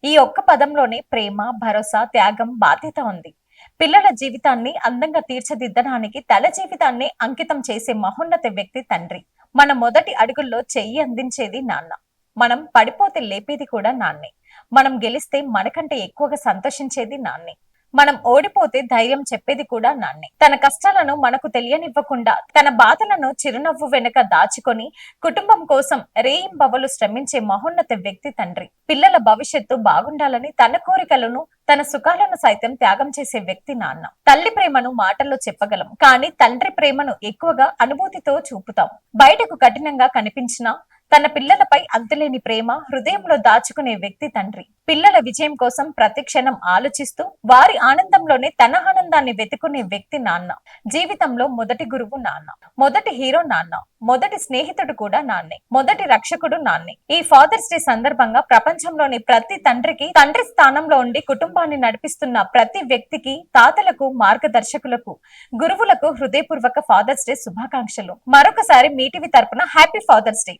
ఈ ఒక్క పదంలోనే ప్రేమ, భరోసా, త్యాగం, బాధ్యత ఉంది. పిల్లల జీవితాన్ని అందంగా తీర్చిదిద్దడానికి తన జీవితాన్ని అంకితం చేసే మహోన్నత వ్యక్తి తండ్రి. మన మొదటి అడుగుల్లో చెయ్యి అందించేది నాన్న. మనం పడిపోతే లేపేది కూడా నాన్నే. మనం గెలిస్తే మనకంటే ఎక్కువగా సంతోషించేది నాన్నే. మనం ఓడిపోతే ధైర్యం చెప్పేది కూడా నాన్నే. తన కష్టాలను మనకు తెలియనివ్వకుండా, తన బాధలను చిరునవ్వు వెనుక దాచుకొని కుటుంబం కోసం రేయింబవలు శ్రమించే మహోన్నత వ్యక్తి తండ్రి. పిల్లల భవిష్యత్తు బాగుండాలని తన కోరికలను, తన సుఖాలను సైతం త్యాగం చేసే వ్యక్తి నాన్న. తల్లి ప్రేమను మాటల్లో చెప్పగలం, కానీ తండ్రి ప్రేమను ఎక్కువగా అనుభూతితో చూపుతాం. బయటకు కఠినంగా కనిపించినా తన పిల్లలపై అంతులేని ప్రేమ హృదయంలో దాచుకునే వ్యక్తి తండ్రి. పిల్లల విజయం కోసం ప్రతి క్షణం ఆలోచిస్తూ వారి ఆనందంలోనే తన ఆనందాన్ని వెతుకునే వ్యక్తి నాన్న. జీవితంలో మొదటి గురువు నాన్న, మొదటి హీరో నాన్న, మొదటి స్నేహితుడు కూడా నాన్నే, మొదటి రక్షకుడు నాన్నే. ఈ ఫాదర్స్ డే సందర్భంగా ప్రపంచంలోని ప్రతి తండ్రికి, తండ్రి స్థానంలో ఉండి కుటుంబాన్ని నడిపిస్తున్న ప్రతి వ్యక్తికి, తాతలకు, మార్గదర్శకులకు, గురువులకు హృదయపూర్వక ఫాదర్స్ డే శుభాకాంక్షలు. మరొకసారి మీటివి తరపున హ్యాపీ ఫాదర్స్ డే.